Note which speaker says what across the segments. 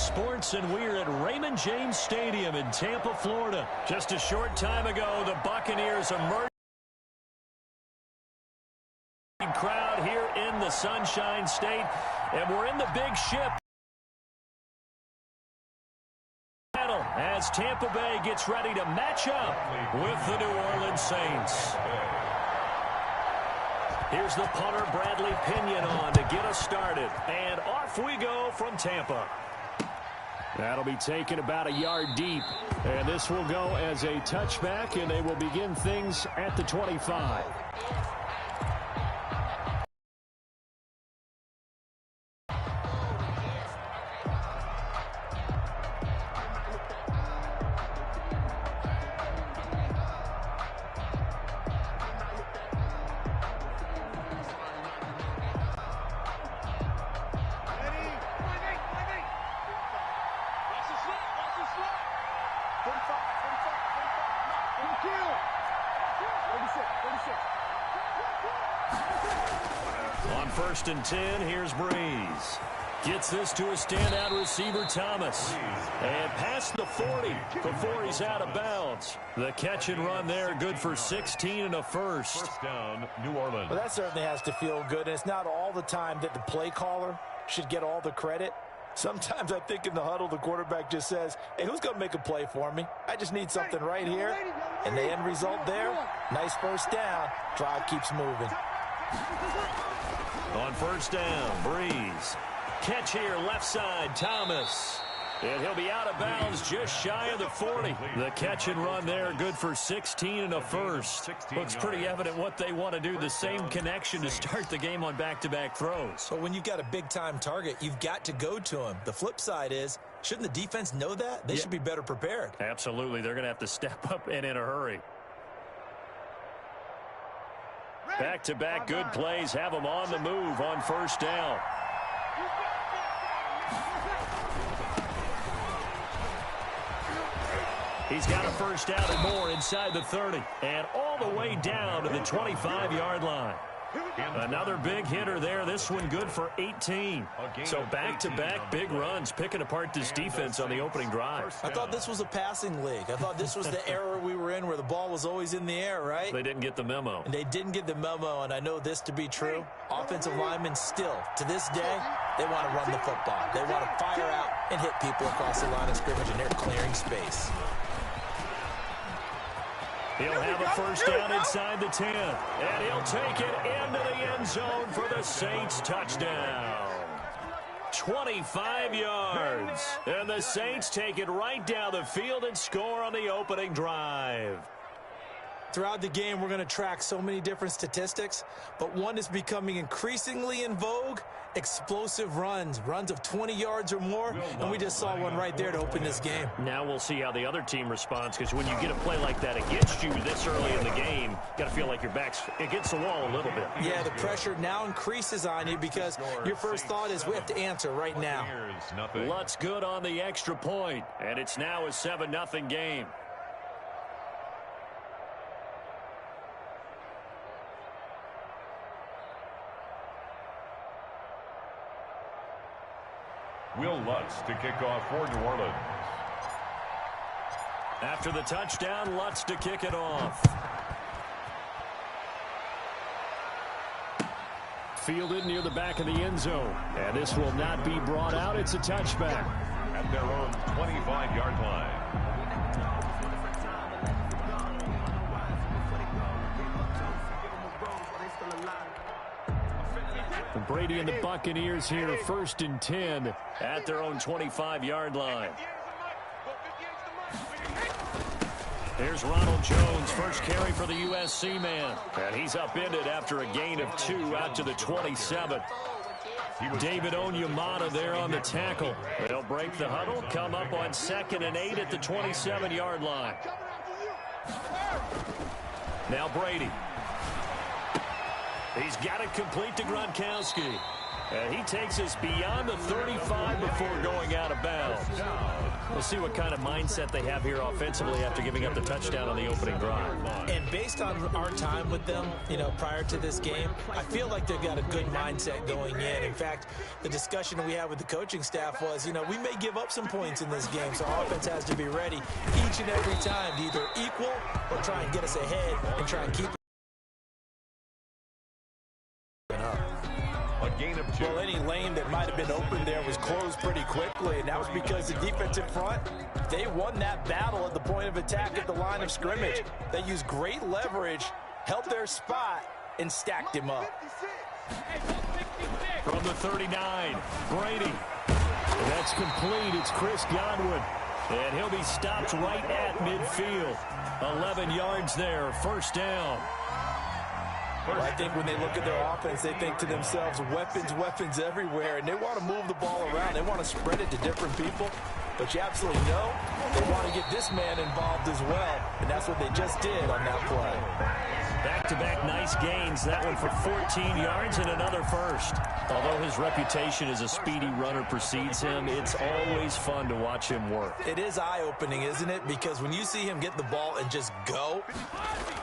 Speaker 1: Sports, and we're at Raymond James Stadium in Tampa, Florida. Just a short time ago, the Buccaneers emerged. Crowd here in the Sunshine State, and we're in the big ship as Tampa Bay gets ready to match up with the New Orleans Saints. Here's the punter, Bradley Pinion, on to get us started. And off we go from Tampa. That'll be taken about a yard deep. And this will go as a touchback, and they will begin things at the 25. On 1st and 10, here's Breeze. Gets this to a standout receiver, Thomas. And past the 40 before he's out of bounds. The catch and run there, good for 16 and a first.
Speaker 2: First down, New Orleans.
Speaker 3: Well, that certainly has to feel good. And it's not all the time that the play caller should get all the credit. Sometimes I think in the huddle, the quarterback just says, hey, who's going to make a play for me? I just need something right here. And the end result there, nice first down. Drive keeps moving.
Speaker 1: On 1st down, Breeze. Catch here, left side, Thomas. And he'll be out of bounds just shy of the 40. The catch and run there, good for 16 and a first. Looks pretty evident what they want to do. The same connection to start the game on back-to-back throws.
Speaker 4: But when you've got a big-time target, you've got to go to him. The flip side is, shouldn't the defense know that? They should be better prepared.
Speaker 1: Absolutely. They're going to have to step up and in a hurry. Back-to-back good plays have them on the move on 1st down. He's got a first down and more inside the 30. And all the way down to the 25-yard line. Another big hitter there. This one good for 18. So back-to-back big runs, picking apart this defense on the opening drive.
Speaker 4: I thought this was a passing league. I thought this was the era we were in where the ball was always in the air, right?
Speaker 1: They didn't get the memo.
Speaker 4: And they didn't get the memo, and I know this to be true. Offensive linemen still, to this day, they want to run the football. They want to fire out and hit people across the line of scrimmage, and they're clearing space.
Speaker 1: He'll have a first down inside the 10. And he'll take it into the end zone for the Saints touchdown. 25 yards. And the Saints take it right down the field and score on the opening drive.
Speaker 4: Throughout the game, we're going to track so many different statistics, but one is becoming increasingly in vogue: explosive runs of 20 yards or more, and we just saw one right there to open this game.
Speaker 1: Now we'll see how the other team responds, because when you get a play like that against you this early in the game, you got to feel like your back's against the wall a little bit.
Speaker 4: Yeah, the pressure now increases on you because your first thought is we have to answer right now.
Speaker 1: Lutz good on the extra point, and it's now a 7-0 game.
Speaker 2: Will Lutz to kick off for New Orleans.
Speaker 1: After the touchdown, Lutz to kick it off. Fielded near the back of the end zone. And this will not be brought out. It's a touchback.
Speaker 2: At their own 25-yard line.
Speaker 1: Brady and the Buccaneers here, 1st and 10 at their own 25-yard line. Here's Ronald Jones, first carry for the USC man. And he's upended after a gain of 2 out to the 27. David Onyemata there on the tackle. They'll break the huddle, come up on 2nd and 8 at the 27-yard line. Now Brady. He's got it complete to Gronkowski. And he takes us beyond the 35 before going out of bounds. We'll see what kind of mindset they have here offensively after giving up the touchdown on the opening drive.
Speaker 4: And based on our time with them, prior to this game, I feel like they've got a good mindset going in. In fact, the discussion that we had with the coaching staff was, we may give up some points in this game, so our offense has to be ready each and every time to either equal or try and get us ahead and try and keep it up.
Speaker 3: Well, any lane that might have been open there was closed pretty quickly, and that was because the defensive front, they won that battle at the point of attack at the line of scrimmage. They used great leverage, held their spot, and stacked him up.
Speaker 1: From the 39, Brady. That's complete. It's Chris Godwin. And he'll be stopped right at midfield. 11 yards there, first down.
Speaker 3: Well, I think when they look at their offense, they think to themselves, weapons everywhere, and they want to move the ball around. They want to spread it to different people, but you absolutely know they want to get this man involved as well, and that's what they just did on that play.
Speaker 1: Back-to-back nice gains, that one for 14 yards and another first. Although his reputation as a speedy runner precedes him, it's always fun to watch him work.
Speaker 4: It is eye-opening, isn't it? Because when you see him get the ball and just go,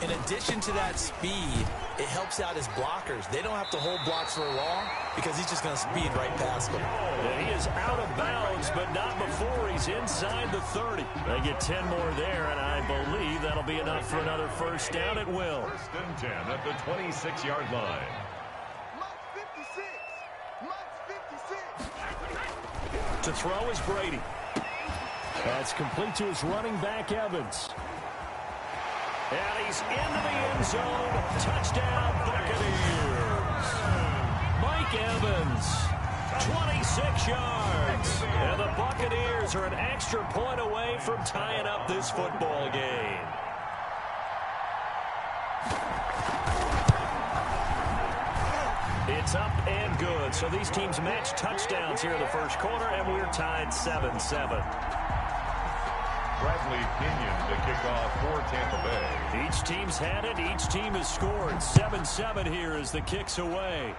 Speaker 4: in addition to that speed, it helps out his blockers. They don't have to hold blocks for long because he's just going to speed right past them.
Speaker 1: And he is out of bounds, but not before he's inside the 30. They get 10 more there, and I believe that'll be enough for another first down at will.
Speaker 2: First and 10 at the 26-yard line.
Speaker 1: To throw is Brady. That's complete to his running back, Evans. And he's into the end zone. Touchdown, Buccaneers. Mike Evans, 26 yards. And the Buccaneers are an extra point away from tying up this football game. It's up and good. So these teams match touchdowns here in the first quarter, and we're tied 7-7.
Speaker 2: Bradley Pinion to kick off for Tampa Bay.
Speaker 1: Each team's had it. Each team has scored. 7-7 here as the kick's away.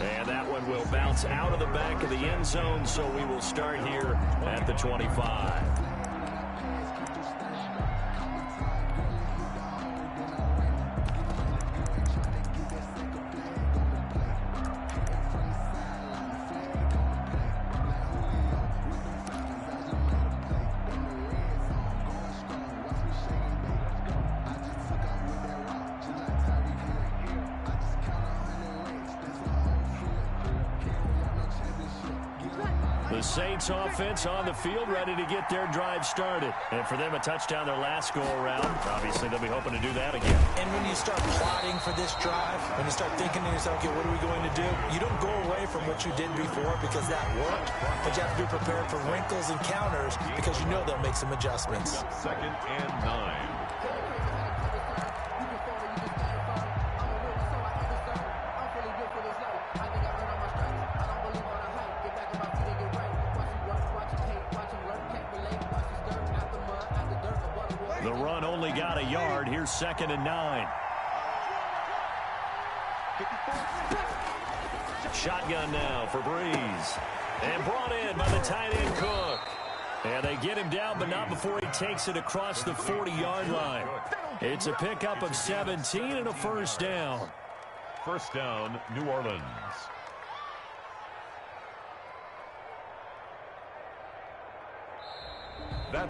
Speaker 1: And that one will bounce out of the back of the end zone, so we will start here at the 25. The Saints offense on the field, ready to get their drive started. And for them, a touchdown their last go-around. Obviously, they'll be hoping to do that again.
Speaker 4: And when you start plotting for this drive, when you start thinking to yourself, okay, what are we going to do? You don't go away from what you did before because that worked, but you have to be prepared for wrinkles and counters because you know they'll make some adjustments.
Speaker 2: Second and 9.
Speaker 1: The run only got a yard. Here's second and 9. Shotgun now for Breeze. And brought in by the tight end Cook. And they get him down, but not before he takes it across the 40-yard line. It's a pickup of 17 and a first down.
Speaker 2: First down, New Orleans.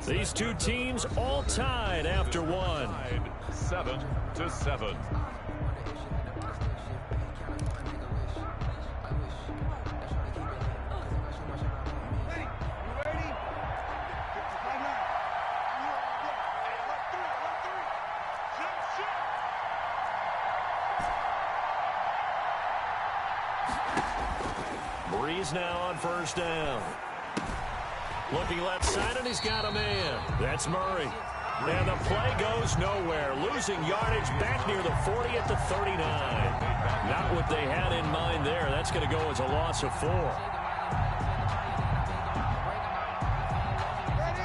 Speaker 1: These two teams all tied after one.
Speaker 2: 7-7.
Speaker 1: Breeze now on first down. Looking left side, and he's got a man. That's Murray. And the play goes nowhere. Losing yardage back near the 40 at the 39. Not what they had in mind there. That's going to go as a loss of 4.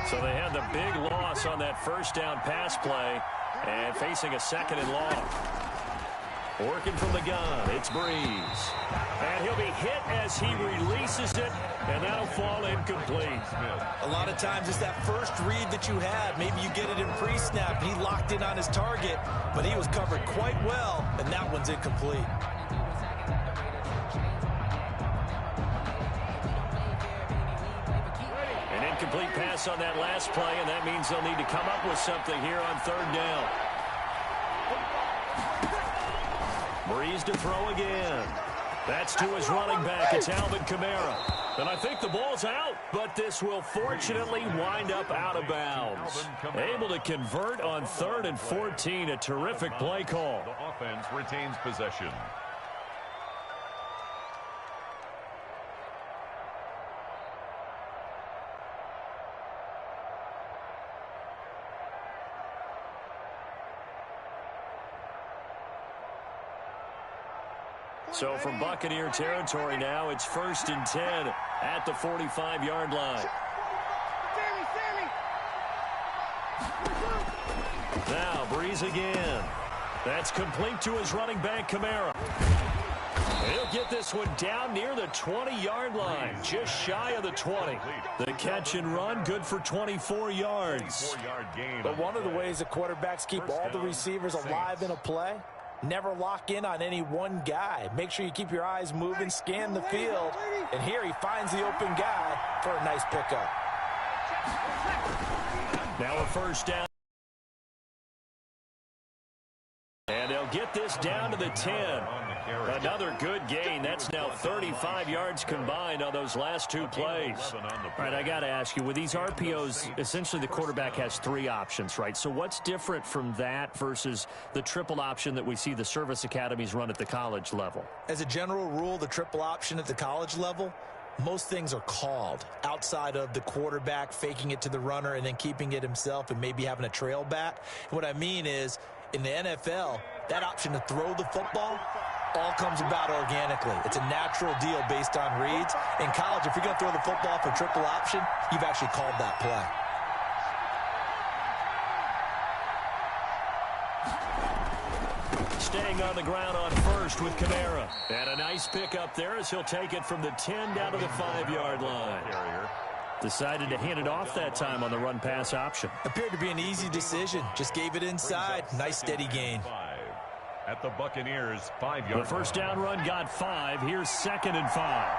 Speaker 1: So they had the big loss on that first down pass play and facing a second and long. Working from the gun, it's Breeze. And he'll be hit as he releases it, and that'll fall incomplete.
Speaker 4: A lot of times it's that first read that you had. Maybe you get it in pre-snap, and he locked in on his target, but he was covered quite well, and that one's incomplete.
Speaker 1: An incomplete pass on that last play, and that means they'll need to come up with something here on third down. Breeze to throw again. That's to his running back. It's Alvin Kamara. And I think the ball's out, but this will fortunately wind up out of bounds. Able to convert on 3rd and 14. A terrific play call.
Speaker 2: The offense retains possession.
Speaker 1: So from Buccaneer territory now, it's 1st and 10 at the 45-yard line. Now Breeze again. That's complete to his running back, Kamara. He'll get this one down near the 20-yard line, just shy of the 20. The catch and run, good for 24 yards.
Speaker 3: But one of the ways the quarterbacks keep all the receivers alive in a play, never lock in on any one guy. Make sure you keep your eyes moving, scan the field, and here he finds the open guy for a nice pickup.
Speaker 1: Now a first down. And they'll get this down to the 10. Another good gain. That's now 35 yards combined on those last two plays. All right, I got to ask you, with these RPOs, essentially the quarterback has 3 options, right? So what's different from that versus the triple option that we see the service academies run at the college level?
Speaker 4: As a general rule, the triple option at the college level, most things are called outside of the quarterback faking it to the runner and then keeping it himself and maybe having a trail back. And what I mean is, in the NFL, that option to throw the football all comes about organically. It's a natural deal based on reads. In college, if you're going to throw the football for triple option, you've actually called that play.
Speaker 1: Staying on the ground on first with Kamara. And a nice pickup there as he'll take it from the 10 down to the 5-yard line. Decided to hand it off that time on the run-pass option.
Speaker 4: Appeared to be an easy decision. Just gave it inside. Nice steady gain.
Speaker 2: At the Buccaneers, 5-yard line.
Speaker 1: The first down run got 5. Here's 2nd and 5.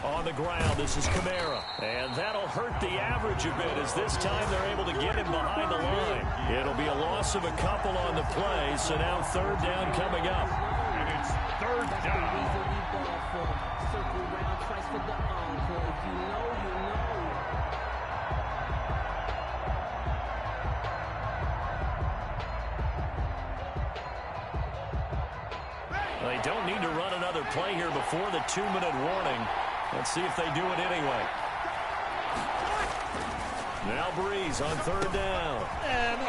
Speaker 1: On the ground, this is Kamara. And that'll hurt the average a bit as this time they're able to get him behind the line. It'll be a loss of a couple on the play, so now 3rd down coming up.
Speaker 2: And it's 3rd down.
Speaker 1: They don't need to run another play here before the 2-minute warning. Let's see if they do it anyway. Now Breeze on 3rd down. And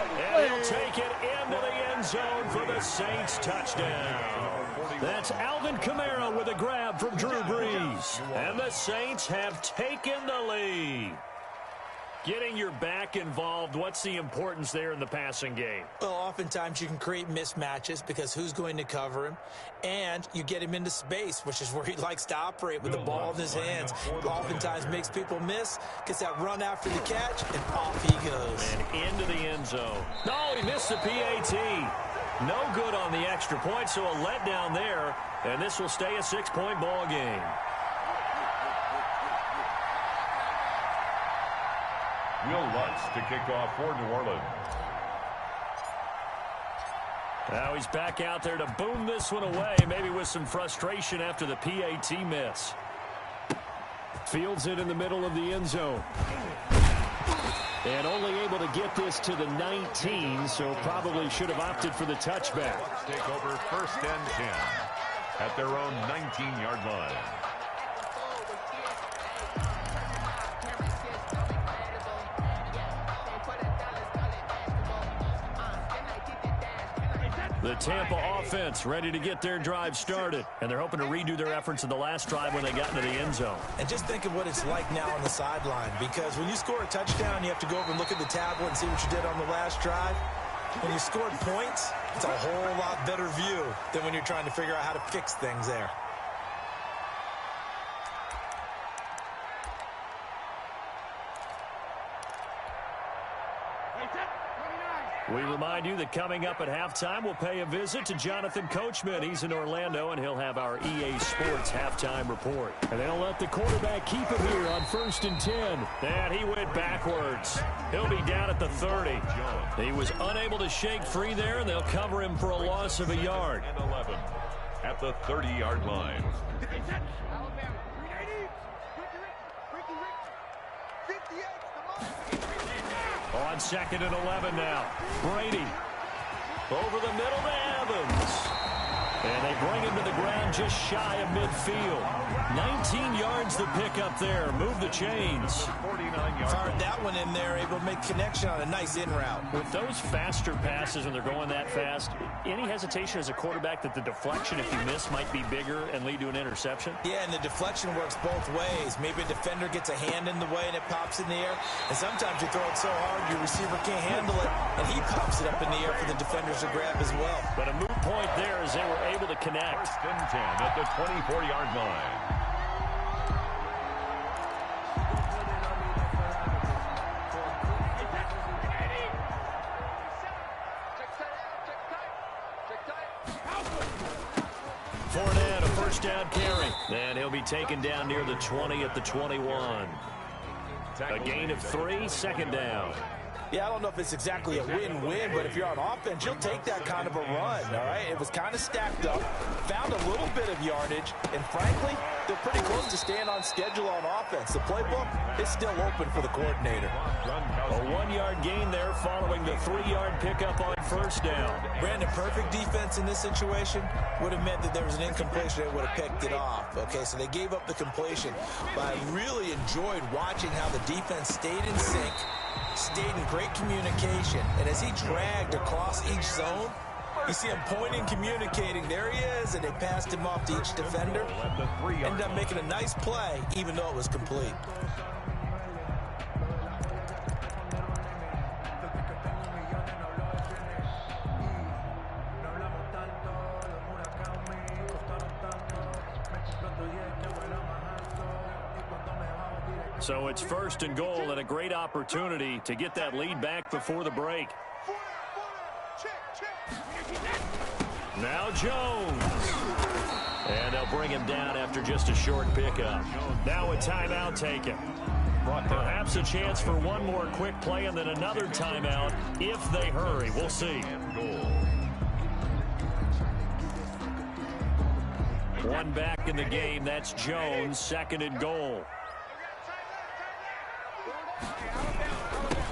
Speaker 1: he'll take it into the end zone for the Saints touchdown. That's Alvin Kamara with a grab from Drew Brees. And the Saints have taken the lead. Getting your back involved, what's the importance there in the passing game?
Speaker 4: Well, oftentimes you can create mismatches because who's going to cover him? And you get him into space, which is where he likes to operate with the ball in his hands. Oftentimes makes people miss, gets that run after the catch, and off he goes.
Speaker 1: And into the end zone. No, he missed the PAT. No good on the extra point, so a letdown there. And this will stay a 6-point ball game.
Speaker 2: Will Lutz to kick off for New Orleans.
Speaker 1: Now he's back out there to boom this one away, maybe with some frustration after the PAT miss. Fields it in the middle of the end zone. And only able to get this to the 19, so probably should have opted for the touchback.
Speaker 2: Take over 1st and 10 at their own 19-yard line.
Speaker 1: The Tampa offense ready to get their drive started. And they're hoping to redo their efforts in the last drive when they got into the end zone.
Speaker 3: And just think of what it's like now on the sideline. Because when you score a touchdown, you have to go over and look at the tablet and see what you did on the last drive. When you scored points, it's a whole lot better view than when you're trying to figure out how to fix things there.
Speaker 1: We remind you that coming up at halftime, we'll pay a visit to Jonathan Coachman. He's in Orlando, and he'll have our EA Sports halftime report. And they'll let the quarterback keep it here on 1st and 10. And he went backwards. He'll be down at the 30. He was unable to shake free there, and they'll cover him for a loss of a yard.
Speaker 2: And 11 at the 30-yard line.
Speaker 1: On 2nd and 11 now. Brady over the middle to Evans. And they bring him to the ground just shy of midfield. 19 yards to pick up there. Move the chains.
Speaker 2: 49-yard.
Speaker 3: Fired that one in there, able to make connection on a nice in route.
Speaker 1: With those faster passes when they're going that fast, any hesitation as a quarterback that the deflection, if you miss, might be bigger and lead to an interception?
Speaker 3: Yeah, and the deflection works both ways. Maybe a defender gets a hand in the way and it pops in the air. And sometimes you throw it so hard your receiver can't handle it, and he pops it up in the air for the defenders to grab as well.
Speaker 1: But a moot point there as they were able to connect.
Speaker 2: 1st and 10 at the 24-yard line.
Speaker 1: Fournette, a first down carry. And he'll be taken down near the 20 at the 21. A gain of 3, 2nd down.
Speaker 3: Yeah, I don't know if it's exactly a win-win, but if you're on offense, you'll take that kind of a run, all right? It was kind of stacked up, found a little bit of yardage, and frankly, they're pretty close to staying on schedule on offense. The playbook is still open for the coordinator.
Speaker 1: A 1-yard gain there following the 3-yard pickup on 1st down.
Speaker 3: Brandon, perfect defense in this situation would have meant that there was an incompletion. They would have picked it off. Okay, so they gave up the completion. But I really enjoyed watching how the defense stayed in sync, stayed in great communication, and as he dragged across each zone, you see him pointing, communicating. There he is, and they passed him off to each defender. Ended up making a nice play, even though it was complete.
Speaker 1: So it's 1st and goal and a great opportunity to get that lead back before the break. Now Jones. And they'll bring him down after just a short pickup. Now a timeout taken. Perhaps a chance for one more quick play and then another timeout if they hurry. We'll see. One back in the game. That's Jones. 2nd and goal.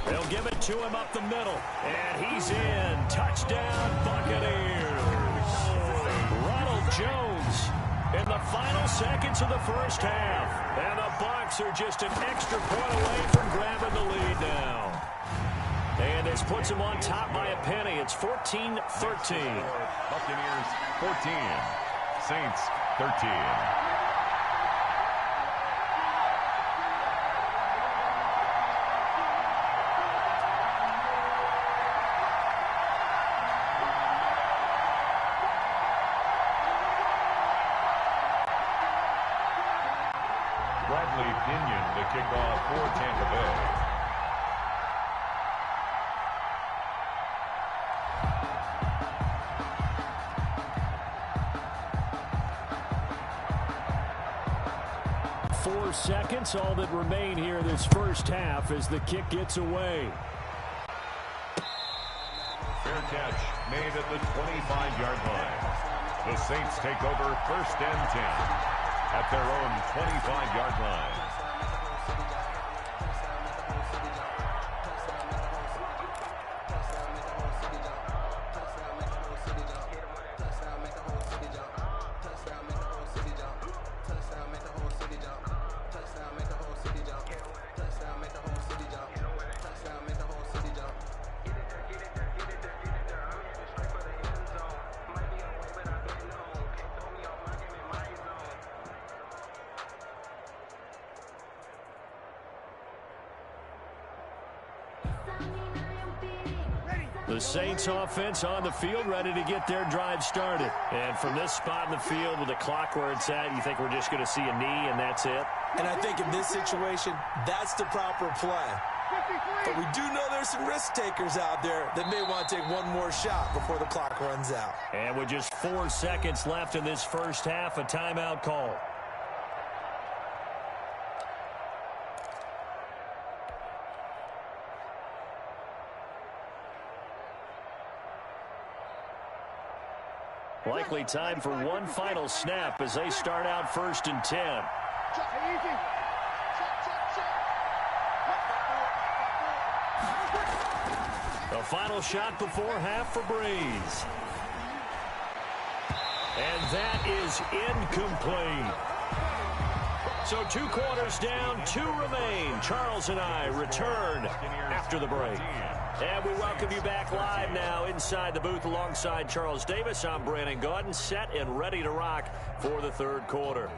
Speaker 1: They'll give it to him up the middle. And he's in. Touchdown, Buccaneers. Ronald Jones in the final seconds of the first half. And the Bucs are just an extra point away from grabbing the lead now. And this puts them on top by a penny. It's 14-13.
Speaker 2: Buccaneers 14. Saints 13. Pinion, the kickoff for Tampa Bay.
Speaker 1: Four seconds, all that remain here this first half as the kick gets away.
Speaker 2: Fair catch made at the 25-yard line. The Saints take over 1st and 10 at their own 25-yard line.
Speaker 1: The Saints offense on the field, ready to get their drive started. And from this spot in the field with the clock where it's at, you think we're just going to see a knee and that's it?
Speaker 4: And I think in this situation, that's the proper play. But we do know there's some risk takers out there that may want to take one more shot before the clock runs out.
Speaker 1: And with just 4 seconds left in this first half, a timeout call. Likely time for one final snap as they start out 1st and 10. The final shot before half for Breeze. And that is incomplete. So 2 quarters down, 2 remain. Charles and I return after the break. And we welcome you back live now inside the booth alongside Charles Davis. I'm Brandon Gaudin, set and ready to rock for the 3rd quarter.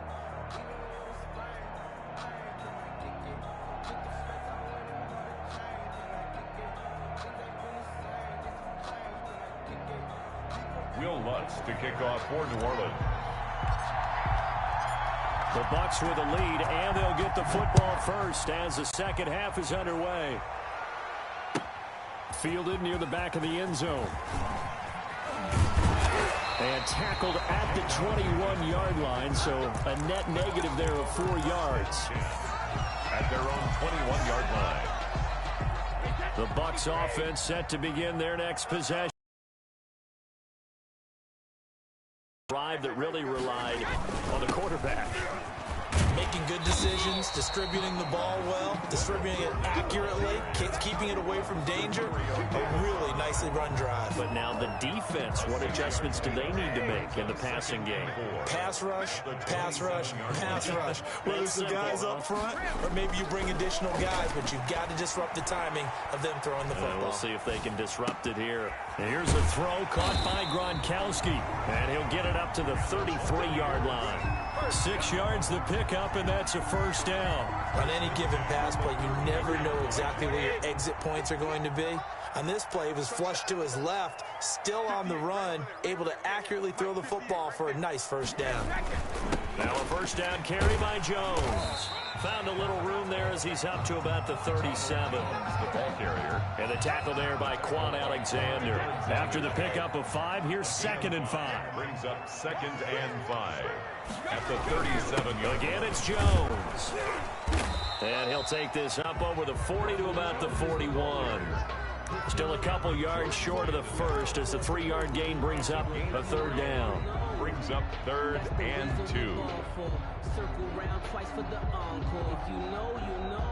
Speaker 2: Will Lutz to kick off for New Orleans.
Speaker 1: The Bucs with a lead, and they'll get the football first as the second half is underway. Fielded near the back of the end zone. And tackled at the 21-yard line, so a net negative there of 4 yards.
Speaker 2: At their own 21-yard line.
Speaker 1: The Bucs offense set to begin their next possession. Drive that really relied on the quarterback.
Speaker 4: Making good decisions, distributing the ball well, distributing it accurately, keeping it away from danger. A really nicely run drive.
Speaker 1: But now the defense, what adjustments do they need to make in the passing game?
Speaker 4: Pass rush, pass rush, pass rush. Whether it's the guys up front or maybe you bring additional guys, but you've got to disrupt the timing of them throwing the football.
Speaker 1: We'll see if they can disrupt it here. And here's a throw caught by Gronkowski. And he'll get it up to the 33-yard line. 6 yards the pickup, and that's a first down.
Speaker 4: On any given pass play, you never know exactly where your exit points are going to be. On this play, he was flushed to his left, still on the run, able to accurately throw the football for a nice first down.
Speaker 1: Now a first down carry by Jones. Found a little room there as he's up to about the 37.
Speaker 2: The ball carrier.
Speaker 1: And the tackle there by Quan Alexander. After the pickup of 5, here's 2nd and 5.
Speaker 2: Brings up 2nd and 5. At the 37-yard.
Speaker 1: Again, it's Jones. And he'll take this up over the 40 to about the 41. Still a couple yards short of the first as the 3-yard gain brings up a 3rd down.
Speaker 2: Brings up 3rd and 2.
Speaker 5: Circle round twice for the encore. If you know, you know.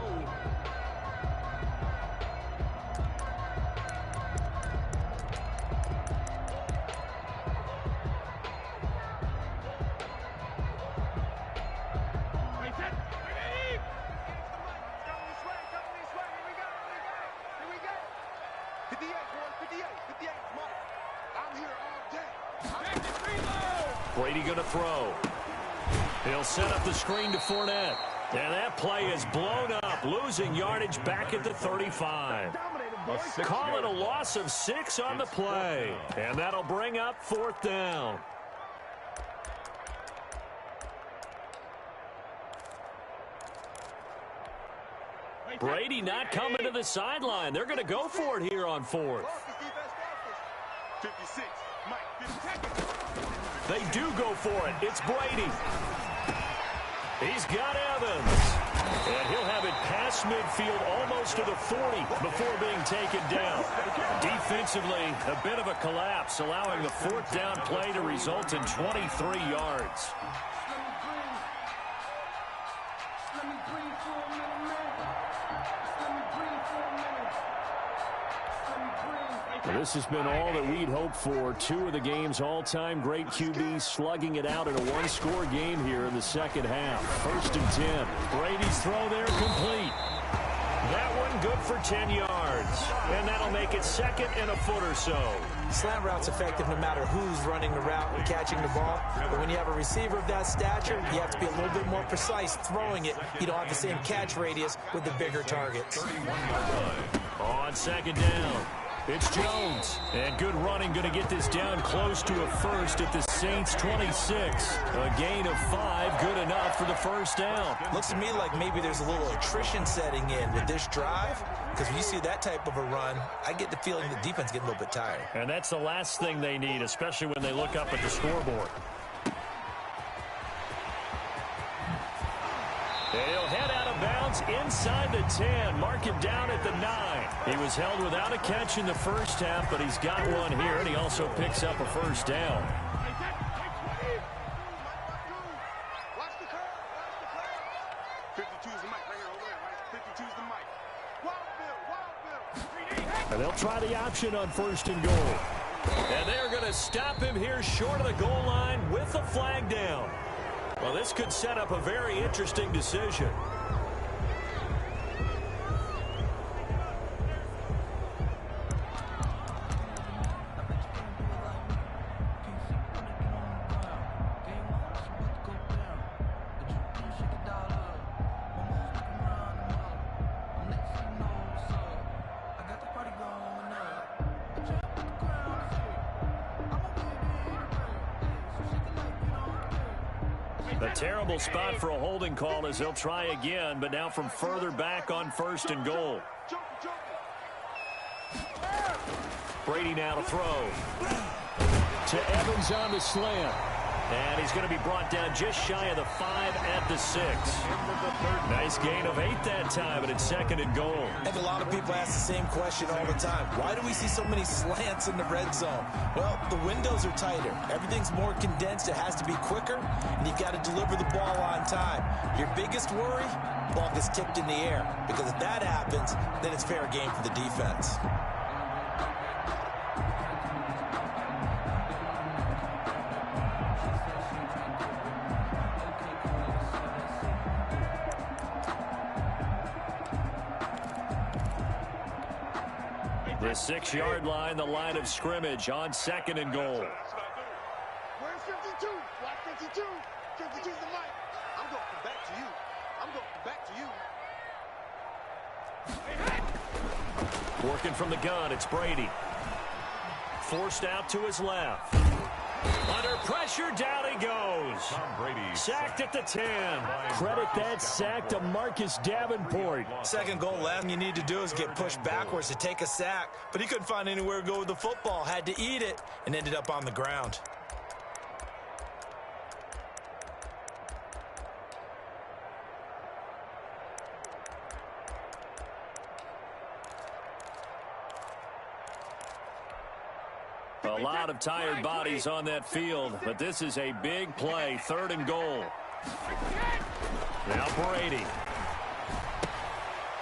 Speaker 1: Brady going to throw. He'll set up the screen to Fournette. And that play is blown up, losing yardage back at the 35. Call it a loss of 6 on the play. And that'll bring up 4th down. Brady not coming to the sideline. They're going to go for it here on 4th. They do go for it. It's Brady. He's got Evans. And he'll have it past midfield almost to the 40 before being taken down. Defensively, a bit of a collapse, allowing the 4th down play to result in 23 yards. This has been all that we'd hoped for. 2 of the game's all-time great QBs slugging it out in a one-score game here in the second half. 1st and 10. Brady's throw there complete. That one good for 10 yards. And that'll make it 2nd and a foot or so.
Speaker 4: Slant route's effective no matter who's running the route and catching the ball. But when you have a receiver of that stature, you have to be a little bit more precise throwing it. You don't have the same catch radius with the bigger targets.
Speaker 1: On 2nd down. It's Jones. And good running, going to get this down close to a first at the Saints 26. A gain of 5, good enough for the first down.
Speaker 3: Looks to me like maybe there's a little attrition setting in with this drive, because when you see that type of a run, I get the feeling the defense getting a little bit tired.
Speaker 1: And that's the last thing they need, especially when they look up at the scoreboard. He'll head out of bounds inside the 10. Mark him down at the 9. He was held without a catch in the first half, but he's got one here, and he also picks up a first down. And they'll try the option on 1st and goal. And they're going to stop him here short of the goal line with the flag down. Well, this could set up a very interesting decision. A terrible spot for a holding call as they'll try again, but now from further back on 1st and goal. Brady now to throw. To Evans on the slant. And he's going to be brought down just shy of the 5 at the 6. Nice gain of 8 that time, and it's 2nd and goal.
Speaker 3: And a lot of people ask the same question all the time. Why do we see so many slants in the red zone? Well, the windows are tighter. Everything's more condensed. It has to be quicker, and you've got to deliver the ball on time. Your biggest worry, ball gets tipped in the air, because if that happens, then it's fair game for the defense.
Speaker 1: The 6-yard line, the line of scrimmage on 2nd and goal.
Speaker 6: Where's 52? Watch 52. 52's the mic. I'm going back to you. I'm going back to you.
Speaker 1: Working from the gun, it's Brady. Forced out to his left. Under pressure, down he goes. Sacked at the 10. Credit that sack to Marcus Davenport.
Speaker 3: 2nd goal, last thing you need to do is get pushed backwards to take a sack. But he couldn't find anywhere to go with the football. Had to eat it and ended up on the ground.
Speaker 1: A lot of tired bodies on that field, but this is a big play, 3rd and goal. Now Brady.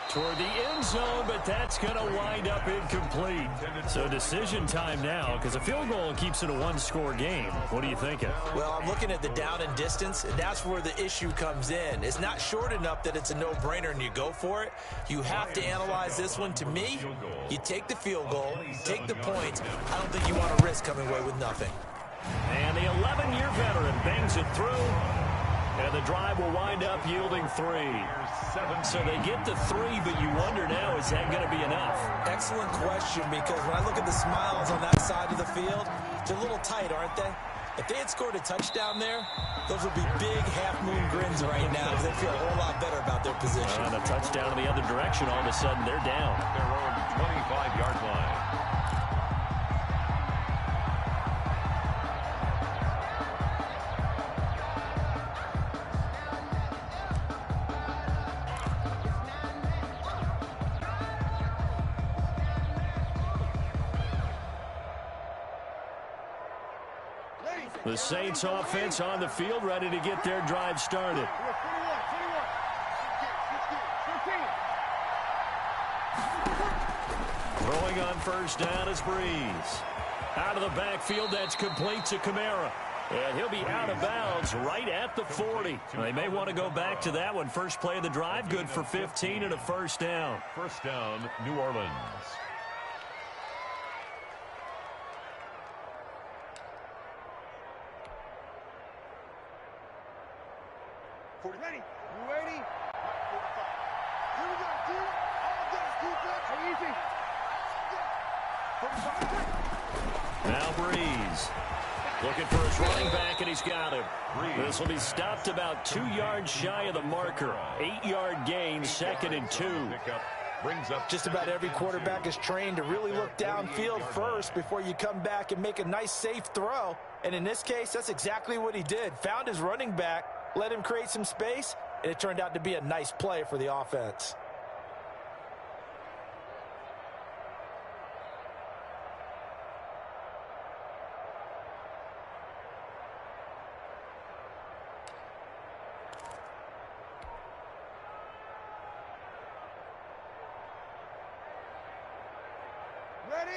Speaker 1: Toward the end zone, but that's going to wind up incomplete. So decision time now, because a field goal keeps it a 1-score game. What are you thinking?
Speaker 3: Well, I'm looking at the down and distance, and that's where the issue comes in. It's not short enough that it's a no-brainer and you go for it. You have to analyze this one. To me, you take the field goal, take the points. I don't think you want to risk coming away with nothing.
Speaker 1: And the 11-year veteran bangs it through. And the drive will wind up yielding 3. So they get the 3, but you wonder now, is that going to be enough?
Speaker 3: Excellent question, because when I look at the smiles on that side of the field, they're a little tight, aren't they? If they had scored a touchdown there, those would be big half-moon grins right now, because they feel a whole lot better about their position.
Speaker 1: And a touchdown in the other direction, all of a sudden they're down.
Speaker 2: Their own 25-yard line.
Speaker 1: The Saints offense on the field, ready to get their drive started. Throwing on 1st down is Breeze. Out of the backfield, that's complete to Kamara. And he'll be out of bounds right at the 40. They may want to go back to that one. First play of the drive, good for 15 and a 1st down.
Speaker 2: 1st down, New Orleans.
Speaker 6: Ready? You ready? 45. Here we go, dude. All this defense. Easy.
Speaker 1: Now Breeze. Looking for his running back, and he's got him. This will be stopped about 2 yards shy of the marker. 8-yard gain, 2nd and 2.
Speaker 3: Just about every quarterback is trained to really look downfield first before you come back and make a nice, safe throw. And in this case, that's exactly what he did. Found his running back, let him create some space, and it turned out to be a nice play for the offense.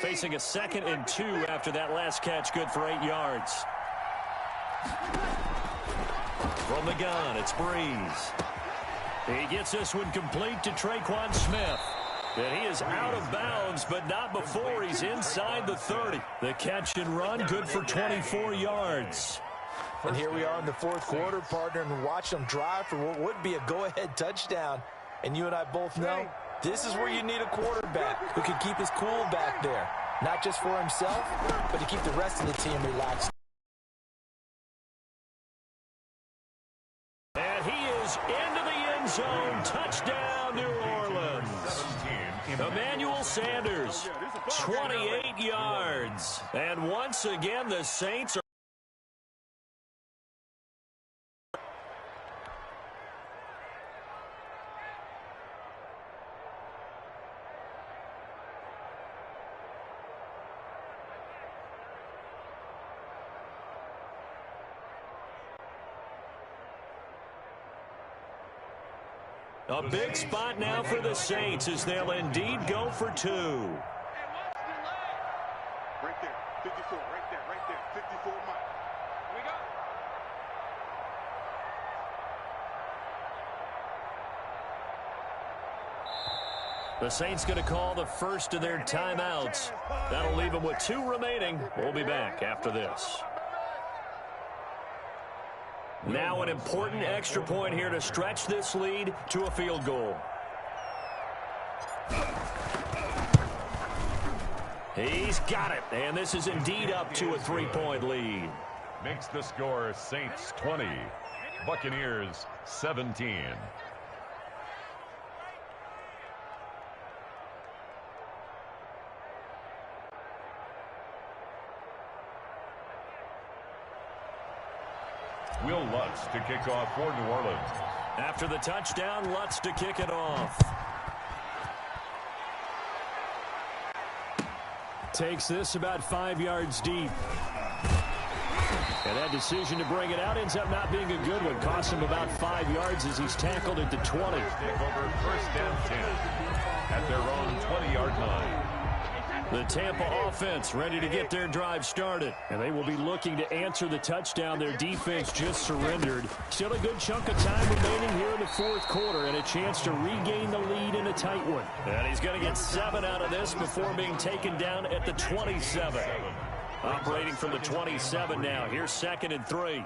Speaker 1: Facing a 2nd and 2 after that last catch, good for 8 yards. From the gun, it's Breeze. He gets this one complete to Traquan Smith. And he is out of bounds, but not before he's inside the 30. The catch and run, good for 24 yards.
Speaker 3: And here we are in the 4th quarter, partner, and watch them drive for what would be a go-ahead touchdown. And you and I both know this is where you need a quarterback who can keep his cool back there. Not just for himself, but to keep the rest of the team relaxed.
Speaker 1: And he is into the end zone. Touchdown, New Orleans. Emmanuel Sanders, 28 yards. And once again, the Saints are a big spot now for the Saints as they'll indeed go for 2.
Speaker 6: Right there, 54, right there, 54 Mike. Here we go.
Speaker 1: The Saints going to call the first of their timeouts. That'll leave them with 2 remaining. We'll be back after this. Now an important extra point here to stretch this lead to a field goal. He's got it, and this is indeed up to a 3-point lead.
Speaker 2: Makes the score Saints 20, Buccaneers 17. Will Lutz to kick off for New Orleans.
Speaker 1: After the touchdown, Lutz to kick it off. Takes this about 5 yards deep. And that decision to bring it out ends up not being a good one. Costs him about 5 yards as he's tackled at the 20.
Speaker 2: Take over 1st and 10 at their own 20-yard line.
Speaker 1: The Tampa offense ready to get their drive started. And they will be looking to answer the touchdown their defense just surrendered. Still a good chunk of time remaining here in the 4th quarter and a chance to regain the lead in a tight one. And he's going to get 7 out of this before being taken down at the 27. Operating from the 27 now. Here's 2nd and 3.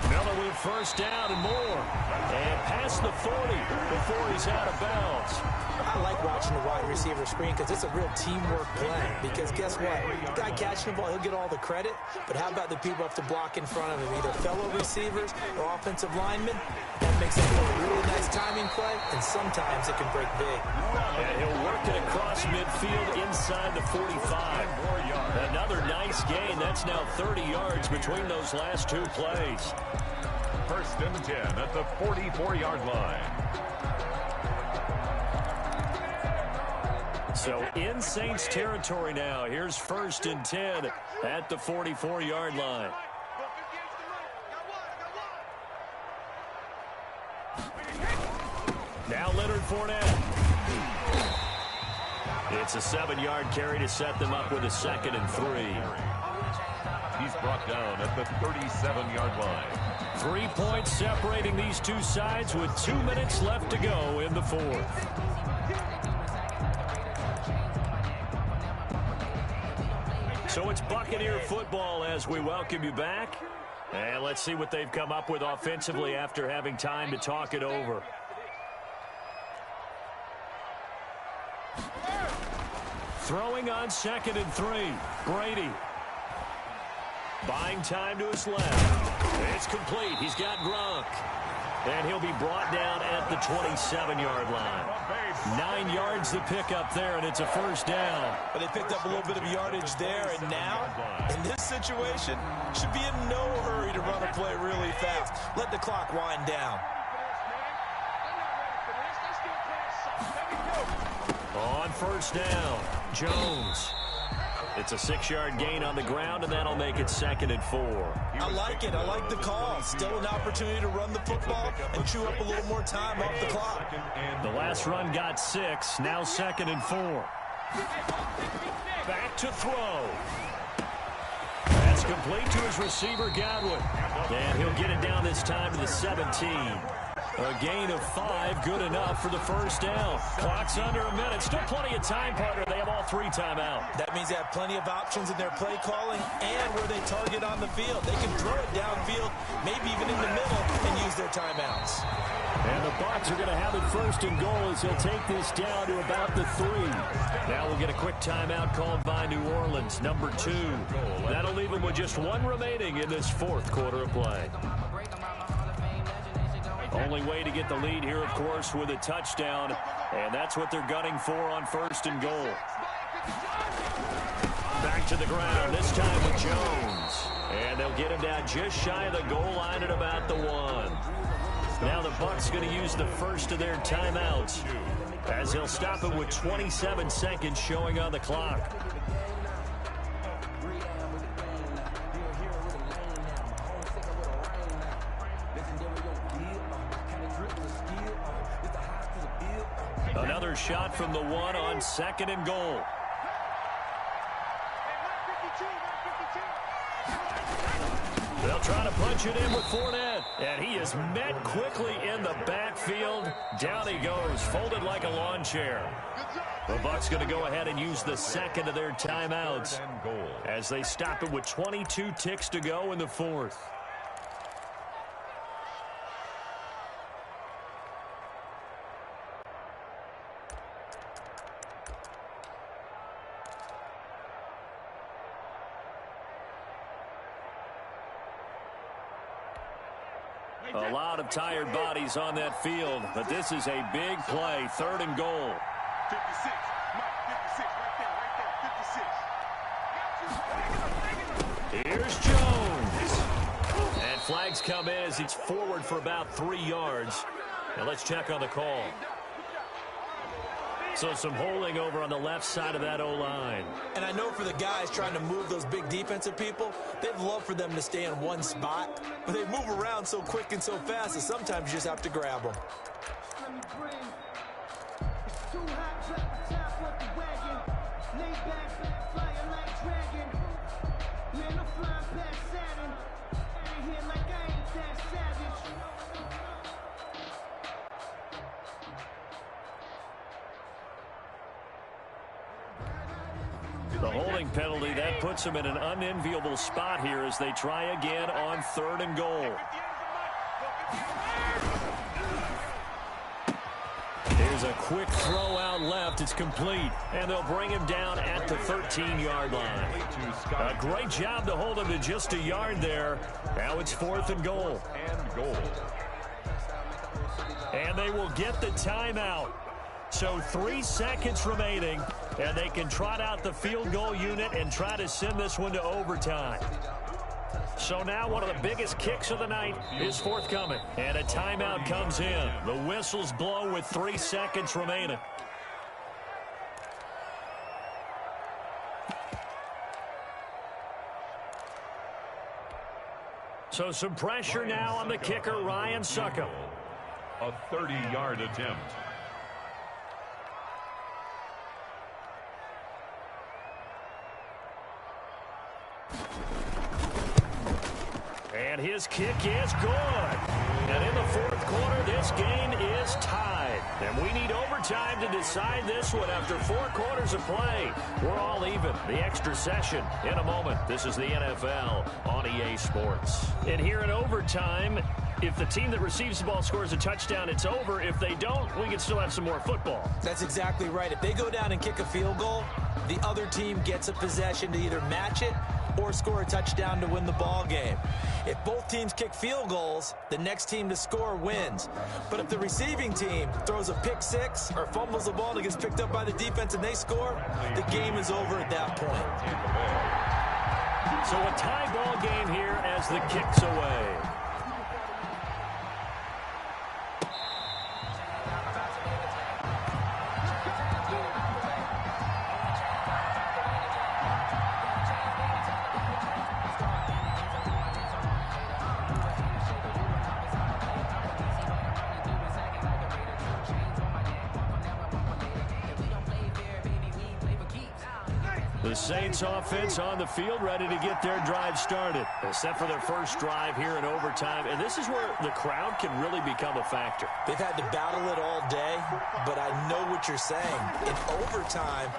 Speaker 1: Miller with 1st down and more. And past the 40 before he's out of bounds.
Speaker 4: I like watching the wide receiver screen because it's a real teamwork play. Because guess what? The guy catching the ball, he'll get all the credit. But how about the people have to block in front of him? Either fellow receivers or offensive linemen. That makes it a really nice timing play, and sometimes it can break big.
Speaker 1: And he'll work it across midfield inside the 45. Another nice gain. That's now 30 yards between those last 2 plays.
Speaker 2: 1st and 10 at the 44-yard line.
Speaker 1: So in Saints territory now. Here's 1st and 10 at the 44-yard line. Now Leonard Fournette. It's a 7-yard carry to set them up with a 2nd and 3.
Speaker 2: He's brought down at the 37-yard line.
Speaker 1: 3 points separating these two sides with 2 minutes left to go in the 4th. So it's Buccaneer football as we welcome you back. And let's see what they've come up with offensively after having time to talk it over. Throwing on 2nd and 3. Brady. Buying time to his left. It's complete. He's got Gronk. And he'll be brought down at the 27-yard line. 9 yards to pick up there, and it's a first down.
Speaker 3: But they picked up a little bit of yardage there, and now, in this situation, should be in no hurry to run a play really fast. Let the clock wind down.
Speaker 1: On first down, Jones. It's a 6-yard gain on the ground, and that'll make it 2nd and 4.
Speaker 3: I like it. I like the call. Still an opportunity to run the football and chew up a little more time off the clock.
Speaker 1: The last run got 6. Now 2nd and 4. Back to throw. That's complete to his receiver, Godwin. And he'll get it down this time to the 17. A gain of 5, good enough for the first down. Clock's under a minute. Still plenty of time, partner. They have all 3 timeout.
Speaker 3: That means they have plenty of options in their play calling and where they target on the field. They can throw it downfield, maybe even in the middle, and use their timeouts.
Speaker 1: And the Bucs are going to have it 1st and goal as he'll take this down to about the 3. Now we'll get a quick timeout called by New Orleans, number 2. That'll leave them with just 1 remaining in this 4th quarter of play. Only way to get the lead here, of course, with a touchdown, and that's what they're gunning for on 1st and goal. Back to the ground, this time with Jones. And they'll get him down just shy of the goal line at about the 1. Now the Bucs going to use the first of their timeouts as they'll stop it with 27 seconds showing on the clock. Another shot from the 1 on 2nd and goal. They'll try to punch it in with Fournette. And he is met quickly in the backfield. Down he goes, folded like a lawn chair. The Bucs going to go ahead and use the 2nd of their timeouts as they stop it with 22 ticks to go in the 4th. A lot of tired bodies on that field, but this is a big play, 3rd and goal.
Speaker 6: 56, Mike, 56, right there, 56.
Speaker 1: Here's Jones. And flags come in as it's forward for about 3 yards. Now let's check on the call. So some holding over on the left side of that O-line.
Speaker 3: And I know for the guys trying to move those big defensive people, they'd love for them to stay in one spot. But they move around so quick and so fast that sometimes you just have to grab them.
Speaker 1: The holding penalty, that puts them in an unenviable spot here as they try again on 3rd and goal. Here's a quick throw out left. It's complete. And they'll bring him down at the 13-yard line. A great job to hold him to just a yard there. Now it's 4th and goal. And they will get the timeout. So 3 seconds remaining, and they can trot out the field goal unit and try to send this one to overtime. So now one of the biggest kicks of the night is forthcoming, and a timeout comes in. The whistles blow with 3 seconds remaining. So some pressure now on the kicker, Ryan Succop.
Speaker 2: A 30-yard attempt.
Speaker 1: And his kick is good. And in the 4th quarter, this game is tied. And we need overtime to decide this one after 4 quarters of play. We're all even. The extra session in a moment. This is the NFL on EA Sports. And here in overtime, if the team that receives the ball scores a touchdown, it's over. If they don't, we can still have some more football.
Speaker 3: That's exactly right. If they go down and kick a field goal,
Speaker 4: the other team gets a possession to either match it or score a touchdown to win the ball game. If both teams kick field goals, the next team to score wins. But if the receiving team throws a pick six or fumbles the ball and it gets picked up by the defense and they score, the game is over at that point.
Speaker 1: So a tie ball game here as the kick's away. The Saints offense on the field, ready to get their drive started, except for their first drive here in overtime. And this is where the crowd can really become a factor.
Speaker 4: They've had to battle it all day, but I know what you're saying. In overtime,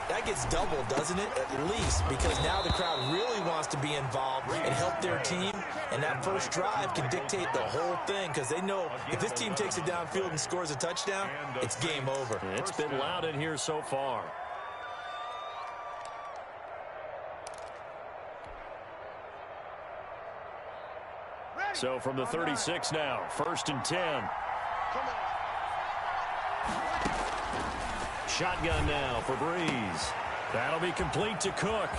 Speaker 4: that gets doubled, doesn't it? At least, because now the crowd really wants to be involved and help their team. And that first drive can dictate the whole thing because they know if this team takes it downfield and scores a touchdown, it's game over.
Speaker 1: It's been loud in here so far. So from the 36 now, 1st and 10. Shotgun now for Breeze. That'll be complete to Cook.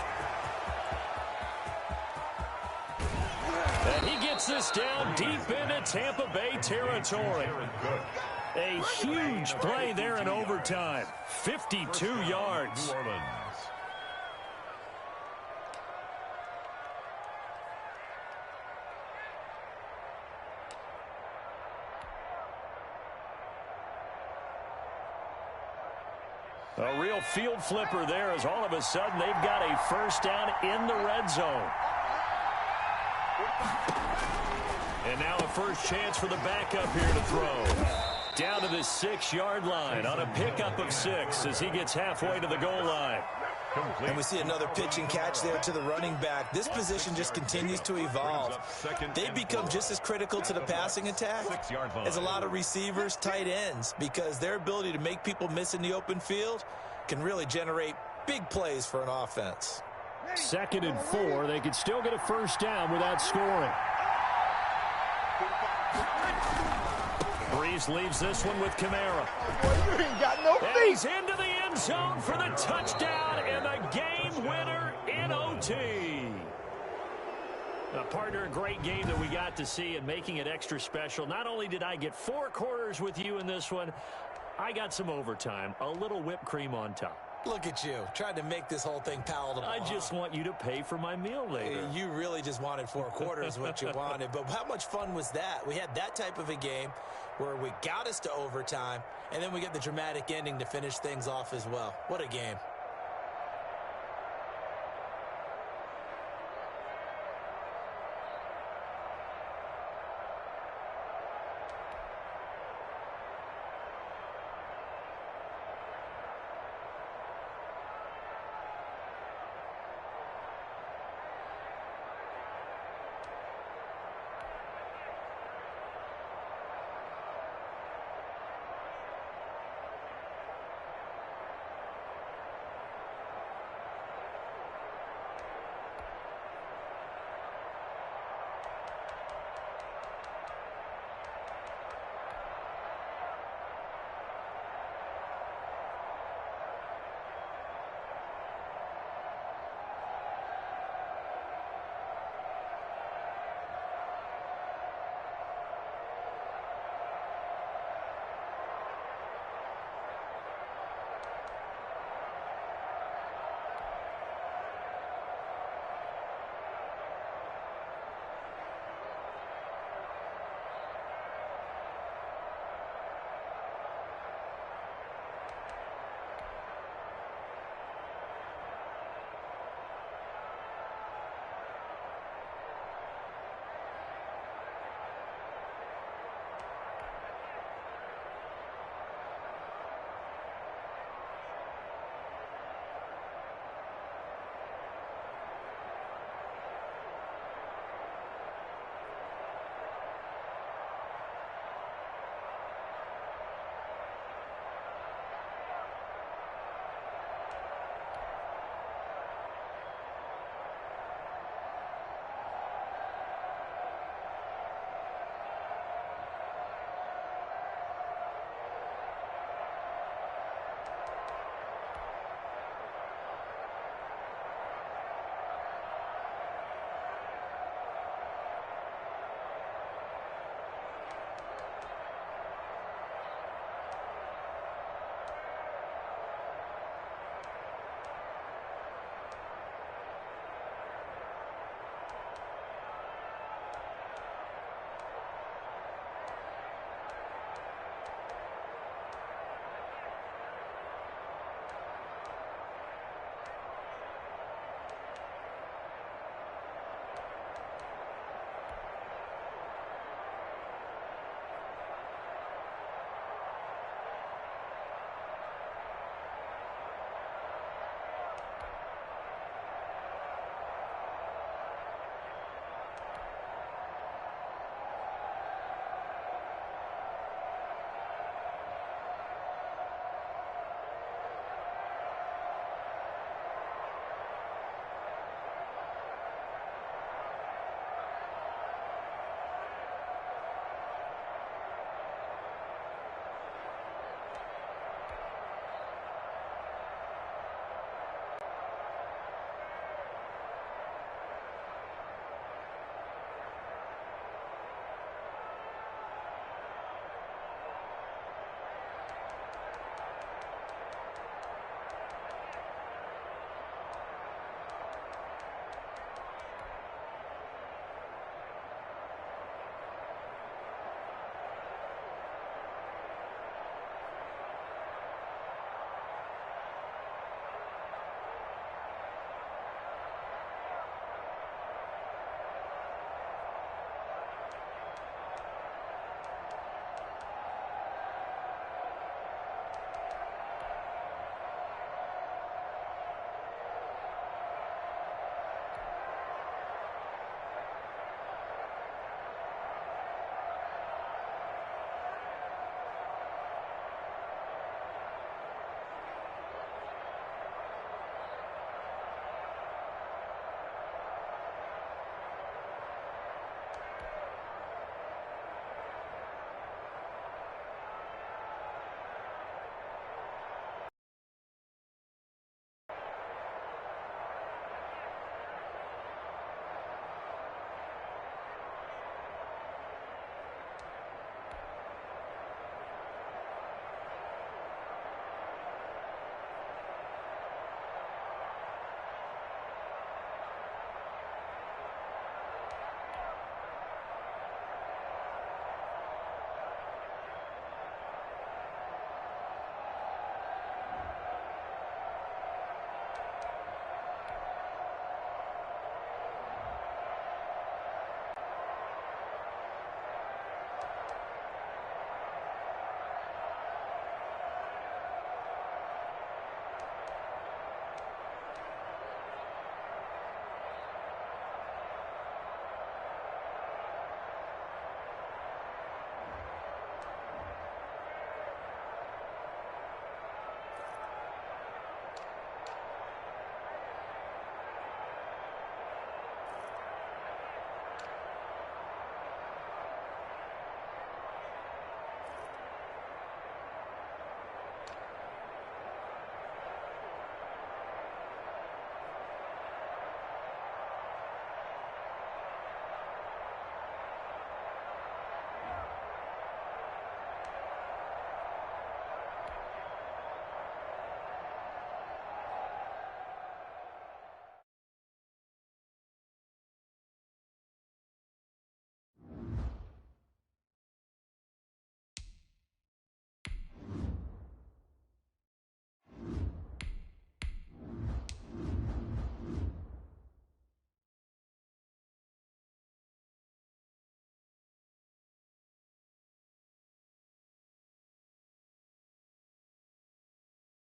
Speaker 1: And he gets this down deep into Tampa Bay territory. A huge play there in overtime. 52 yards. A real field flipper there as all of a sudden they've got a first down in the red zone. And now a first chance for the backup here to throw. Down to the 6-yard line on a pickup of 6 as he gets halfway to the goal line.
Speaker 4: And we see another pitch and catch there to the running back. This position just continues to evolve. They become just as critical to the passing attack as a lot of receivers, tight ends, because their ability to make people miss in the open field can really generate big plays for an offense.
Speaker 1: 2nd and 4. They could still get a first down without scoring. Breeze leaves this one with Kamara.
Speaker 6: Boy, you ain't got no feet.
Speaker 1: He's into the end zone for the touchdown and the game winner in OT. Partner, a great game that we got to see and making it extra special. Not only did I get 4 quarters with you in this one, I got some overtime, a little whipped cream on top.
Speaker 4: Look at you, trying to make this whole thing palatable.
Speaker 1: I just want you to pay for my meal later.
Speaker 4: You really just wanted 4 quarters, what you wanted. But how much fun was that? We had that type of a game where we got us to overtime, and then we get the dramatic ending to finish things off as well. What a game.